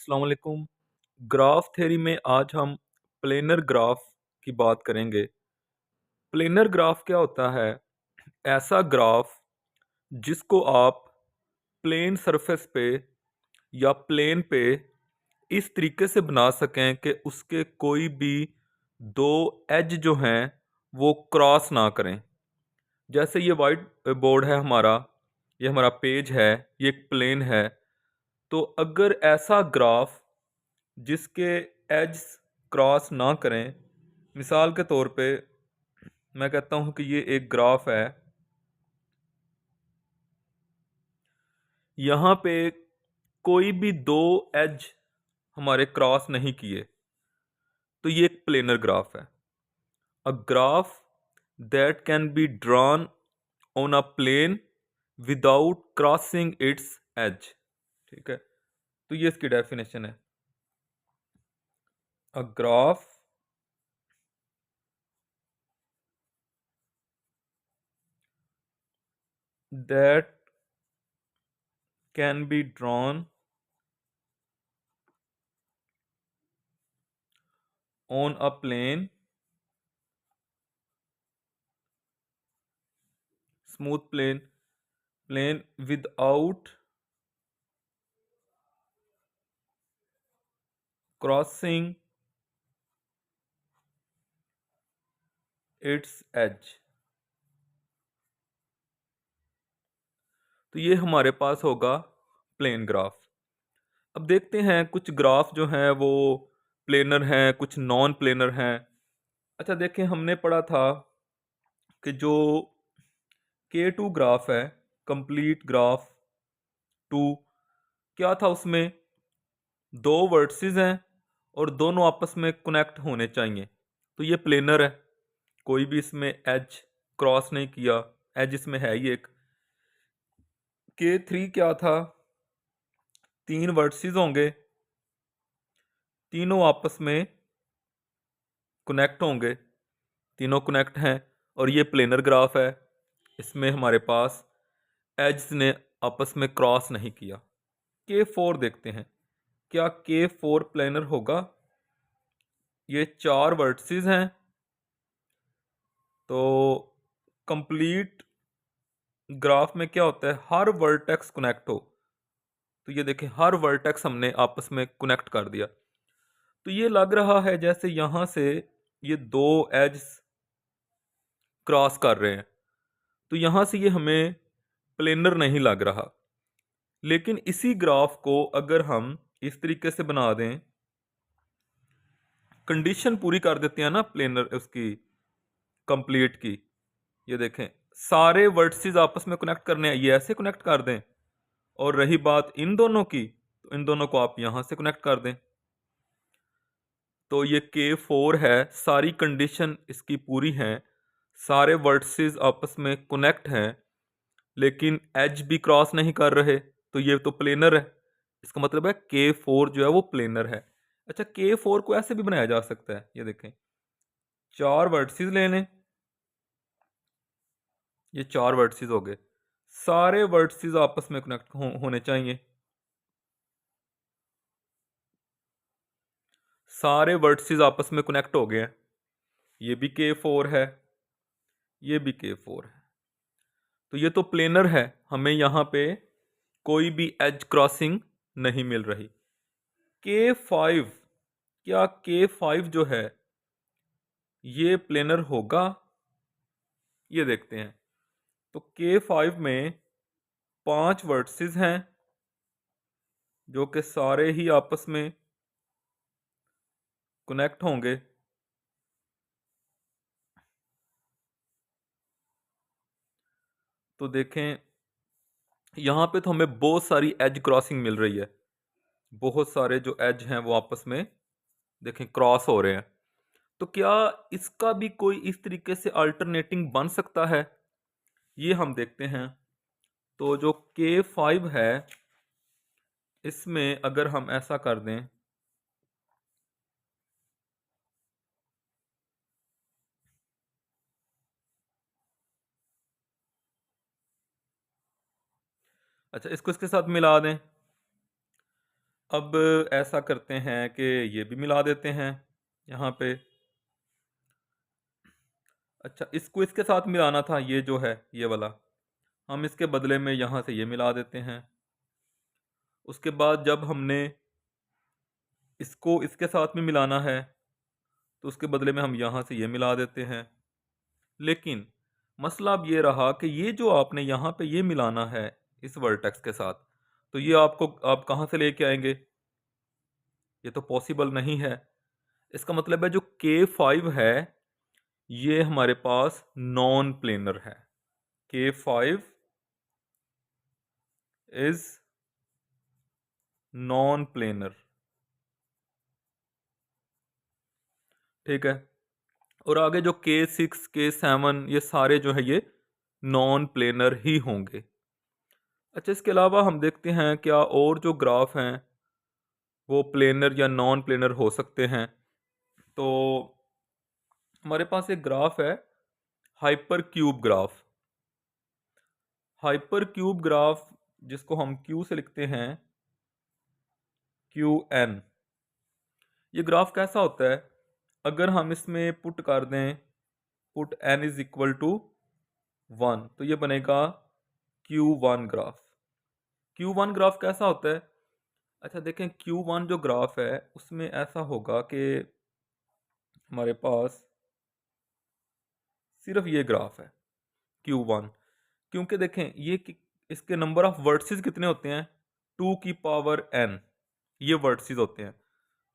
अस्सलाम वालेकुम। Graph theory में आज हम प्लेनर ग्राफ की बात करेंगे। प्लेनर ग्राफ क्या होता है? ऐसा ग्राफ जिसको आप प्लेन सरफेस पे या प्लेन पे इस तरीके से बना सकें कि उसके कोई भी दो एज जो हैं वो क्रॉस ना करें। जैसे ये वाइट बोर्ड है हमारा, ये हमारा पेज है, ये एक प्लेन है। तो अगर ऐसा ग्राफ जिसके एज क्रॉस ना करें, मिसाल के तौर पे मैं कहता हूं कि ये एक ग्राफ है, यहाँ पे कोई भी दो एज हमारे क्रॉस नहीं किए, तो ये एक प्लेनर ग्राफ है। A graph that can be drawn on a plane without crossing its edge. ठीक है, तो ये इसकी डेफिनेशन है। A graph that can be drawn on a smooth plane without crossing its edge। तो ये हमारे पास होगा प्लेन ग्राफ। अब देखते हैं कुछ ग्राफ जो हैं वो प्लेनर हैं, कुछ नॉन प्लेनर हैं। अच्छा देखें, हमने पढ़ा था कि जो K2 ग्राफ है, कंप्लीट ग्राफ टू, क्या था उसमें? दो वर्टिसेस हैं और दोनों आपस में कनेक्ट होने चाहिए, तो ये प्लेनर है। कोई भी इसमें एज क्रॉस नहीं किया, एज इसमें है ही एक। K3 क्या था? तीन वर्टिसेस होंगे, तीनों आपस में कनेक्ट होंगे, तीनों कनेक्ट हैं, और ये प्लेनर ग्राफ है। इसमें हमारे पास एज ने आपस में क्रॉस नहीं किया। K4 देखते हैं, क्या K4 प्लेनर होगा? ये चार वर्टिसेस हैं, तो कंप्लीट ग्राफ में क्या होता है? हर वर्टेक्स कनेक्ट हो। तो ये देखें, हर वर्टेक्स हमने आपस में कनेक्ट कर दिया। तो ये लग रहा है जैसे यहां से ये दो एज क्रॉस कर रहे हैं, तो यहां से ये हमें प्लेनर नहीं लग रहा। लेकिन इसी ग्राफ को अगर हम इस तरीके से बना दें, कंडीशन पूरी कर देते हैं ना प्लेनर उसकी, कंप्लीट की। ये देखें, सारे वर्टिसेस आपस में कनेक्ट करने हैं, ये ऐसे कनेक्ट कर दें। और रही बात इन दोनों की, तो इन दोनों को आप यहां से कनेक्ट कर दें। तो ये K4 है, सारी कंडीशन इसकी पूरी हैं, सारे वर्टिसेस आपस में कनेक्ट हैं, लेकिन एज भी क्रॉस नहीं कर रहे, तो ये तो प्लेनर है। इसका मतलब है K4 जो है वो प्लेनर है। अच्छा, K4 को ऐसे भी बनाया जा सकता है, ये देखें, चार वर्टिसेस ले लें, ये चार वर्टिसेस हो गए, सारे वर्टिसेस आपस में कनेक्ट होने चाहिए। सारे वर्टिसेस आपस में कनेक्ट हो गए हैं, ये भी K4 है, ये भी K4 है, तो ये तो प्लेनर है। हमें यहां पे कोई भी एज क्रॉसिंग नहीं मिल रही। K5, क्या K5 जो है ये प्लेनर होगा? ये देखते हैं। तो K5 में पांच वर्टिसेस हैं जो कि सारे ही आपस में कनेक्ट होंगे। तो देखें, यहां पे तो हमें बहुत सारी एज क्रॉसिंग मिल रही है, बहुत सारे जो एज हैं वो आपस में देखें क्रॉस हो रहे हैं। तो क्या इसका भी कोई इस तरीके से अल्टरनेटिंग बन सकता है? ये हम देखते हैं। तो जो K5 है, इसमें अगर हम ऐसा कर दें, अच्छा इसको इसके साथ मिला दें। अब ऐसा करते हैं कि ये भी मिला देते हैं यहाँ पे। अच्छा, इसको इसके साथ मिलाना था, ये जो है ये वाला, हम इसके बदले में यहाँ से ये मिला देते हैं। उसके बाद जब हमने इसको इसके साथ में मिलाना है तो उसके बदले में हम यहाँ से ये मिला देते हैं। लेकिन मसला अब ये रहा कि ये जो आपने यहाँ पे ये मिलाना है इस वर्टेक्स के साथ, तो ये आप कहाँ से लेके आएंगे? ये तो पॉसिबल नहीं है। इसका मतलब है जो K5 है ये हमारे पास नॉन प्लेनर है। K5 इज नॉन प्लेनर, ठीक है। और आगे जो K6 K7 ये सारे जो है ये नॉन प्लेनर ही होंगे। अच्छा, इसके अलावा हम देखते हैं क्या और जो ग्राफ हैं वो प्लेनर या नॉन प्लेनर हो सकते हैं। तो हमारे पास एक ग्राफ है hyper cube graph. Hyper cube graph जिसको हम Q से लिखते हैं QN। ये ग्राफ कैसा होता है? अगर हम इसमें पुट कर दें put n is equal to 1 तो ये बनेगा Q1 ग्राफ। Q1 ग्राफ कैसा होता है? अच्छा देखें, Q1 जो ग्राफ है उसमें ऐसा होगा कि हमारे पास सिर्फ ये ग्राफ है Q1, क्योंकि देखें इसके नंबर ऑफ वर्टिसेस कितने होते हैं? 2 की पावर n ये वर्टिसेस होते हैं।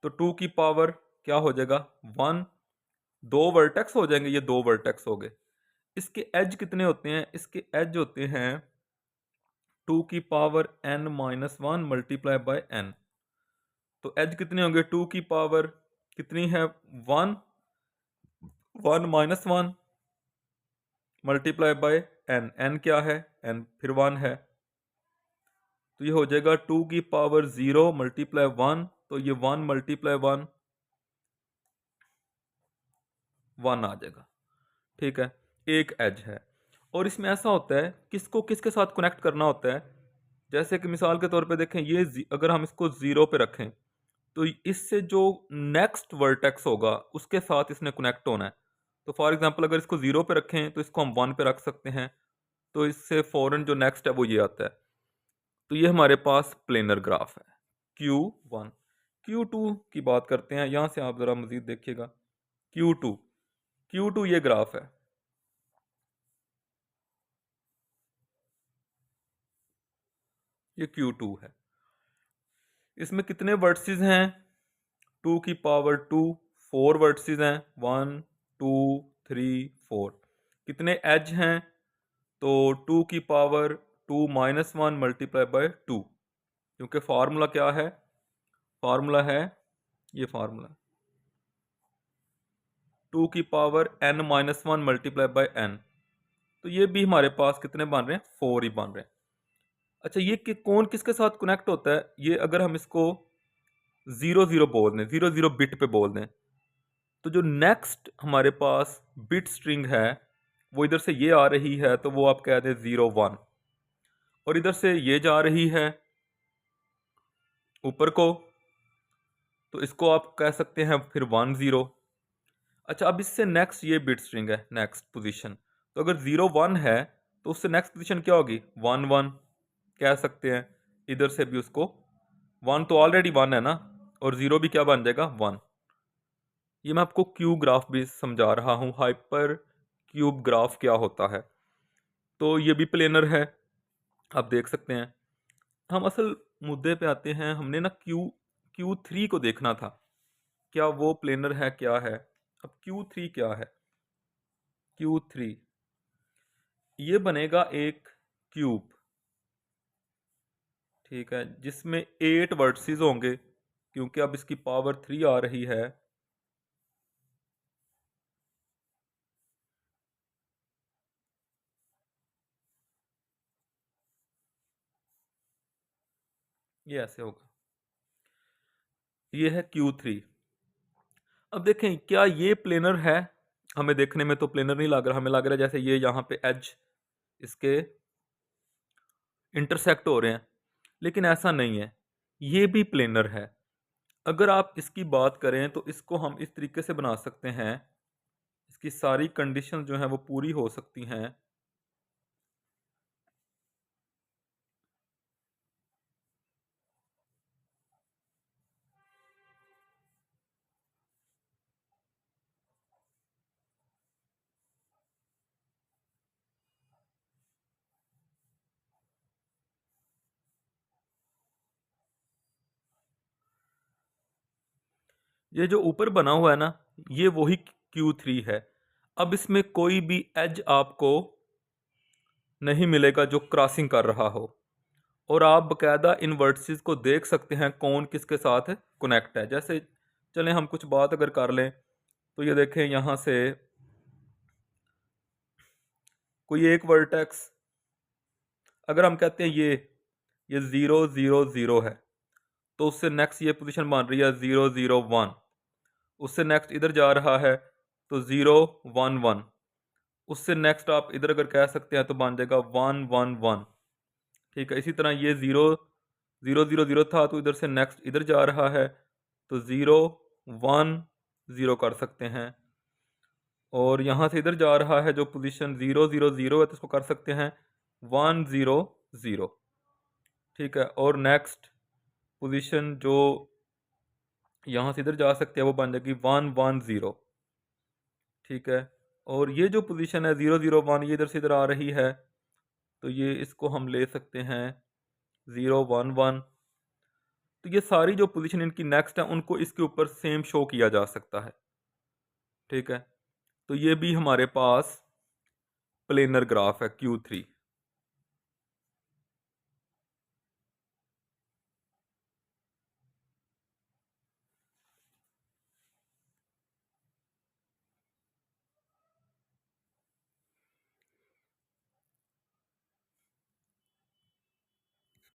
तो 2 की पावर क्या हो जाएगा? 1। दो वर्टेक्स हो जाएंगे, ये दो वर्टेक्स हो गए। इसके एज कितने होते हैं? इसके एज होते हैं 2 की power n minus 1 multiply by n। तो एज कितने होंगे? 2 की पावर कितनी है? 1, 1 minus 1 multiply by n। n क्या है? n फिर 1 है। तो ये हो जाएगा 2 की पावर 0 मल्टीप्लाई 1, तो ये 1 मल्टीप्लाई 1 1 आ जाएगा, ठीक है। एक एज है। और इसमें ऐसा होता है किसको किसके साथ कनेक्ट करना होता है। जैसे कि मिसाल के तौर पे देखें, ये अगर हम इसको 0 पे रखें तो इससे जो नेक्स्ट वर्टेक्स होगा उसके साथ इसने कनेक्ट होना है। तो फॉर एग्जांपल अगर इसको 0 पे रखें तो इसको हम 1 पे रख सकते हैं, तो इससे फौरन जो नेक्स्ट है वो ये आता है। तो ये हमारे पास प्लेनर ग्राफ है Q1। Q2 की बात करते हैं, यहाँ से आप ज़रा मज़ीद देखिएगा। Q2, Q2 ये ग्राफ है। ये Q2 है। इसमें कितने वर्टिसेस हैं? 2 की पावर 2, 4 वर्टिसेस हैं। 1 2 3 4। कितने एज हैं? तो 2 की पावर 2 माइनस 1 मल्टीप्लाई बाय 2, क्योंकि फार्मूला क्या है? फार्मूला है ये फार्मूला 2 की power n minus 1 multiply by n। तो ये भी हमारे पास कितने बन रहे हैं? 4 ही बन रहे हैं। अच्छा, ये कौन किसके साथ कनेक्ट होता है? ये अगर हम इसको 0 0 बोल दें, 0 0 बिट पे बोल दें, तो जो नेक्स्ट हमारे पास बिट स्ट्रिंग है वो इधर से ये आ रही है, तो वो आप कह दें 0 1। और इधर से ये जा रही है ऊपर को, तो इसको आप कह सकते हैं फिर 1 0। अच्छा, अब इससे नेक्स्ट ये बिट स्ट्रिंग है नेक्स्ट पोजीशन, तो अगर 0 1 है तो उससे नेक्स्ट पोजीशन क्या होगी? 1 1 कह सकते हैं। इधर से भी उसको 1 तो ऑलरेडी 1 है ना, और 0 भी क्या बन जाएगा? 1। ये मैं आपको क्यू ग्राफ भी समझा रहा हूँ, हाइपर क्यूब ग्राफ क्या होता है। तो ये भी प्लेनर है, आप देख सकते हैं। हम असल मुद्दे पे आते हैं। हमने ना Q3 को देखना था, क्या वो प्लेनर है क्या है। अब Q3 क्या है? Q3 ये बनेगा एक क्यूब, ठीक है, जिसमें 8 वर्टिसेस होंगे, क्योंकि अब इसकी पावर 3 आ रही है। ये ऐसे होगा, ये है Q3। अब देखें क्या ये प्लेनर है? हमें देखने में तो प्लेनर नहीं लग रहा, हमें लग रहा है जैसे ये यहाँ पे एज इसके इंटरसेक्ट हो रहे हैं, लेकिन ऐसा नहीं है। ये भी प्लेनर है। अगर आप इसकी बात करें तो इसको हम इस तरीके से बना सकते हैं, इसकी सारी कंडीशन जो हैं वो पूरी हो सकती हैं। ये जो ऊपर बना हुआ है ना, ये वही Q3 है। अब इसमें कोई भी एज आपको नहीं मिलेगा जो क्रॉसिंग कर रहा हो, और आप बकायदा इन वर्टिसेस को देख सकते हैं कौन किसके साथ कनेक्ट है। जैसे चलें हम कुछ बात अगर कर लें, तो ये देखें यहाँ से कोई एक वर्टेक्स, अगर हम कहते हैं ये 0 0 0 है, तो उससे नेक्स्ट ये पोजीशन बन रही है 0 0 1। उससे नेक्स्ट इधर जा रहा है तो 0 1 1। उससे नेक्स्ट आप इधर अगर कह सकते हैं तो बन जाएगा 1 1 1। ठीक है, इसी तरह ये 0 0 0 0 था, तो इधर से नेक्स्ट इधर जा रहा है तो 0 1 0 कर सकते हैं। और यहाँ से इधर जा रहा है जो पोजीशन 0 0 0 है, तो इसको कर सकते हैं 1 0 0। ठीक है, और नेक्स्ट पोजीशन जो यहाँ से इधर जा सकते हैं वो बन जाएगी 1 1 0। ठीक है, और ये जो पोजीशन है 0 0 1, ये इधर से इधर आ रही है, तो ये इसको हम ले सकते हैं 0 1 1। तो ये सारी जो पोजीशन इनकी नेक्स्ट है उनको इसके ऊपर सेम शो किया जा सकता है। ठीक है, तो ये भी हमारे पास प्लेनर ग्राफ है Q3।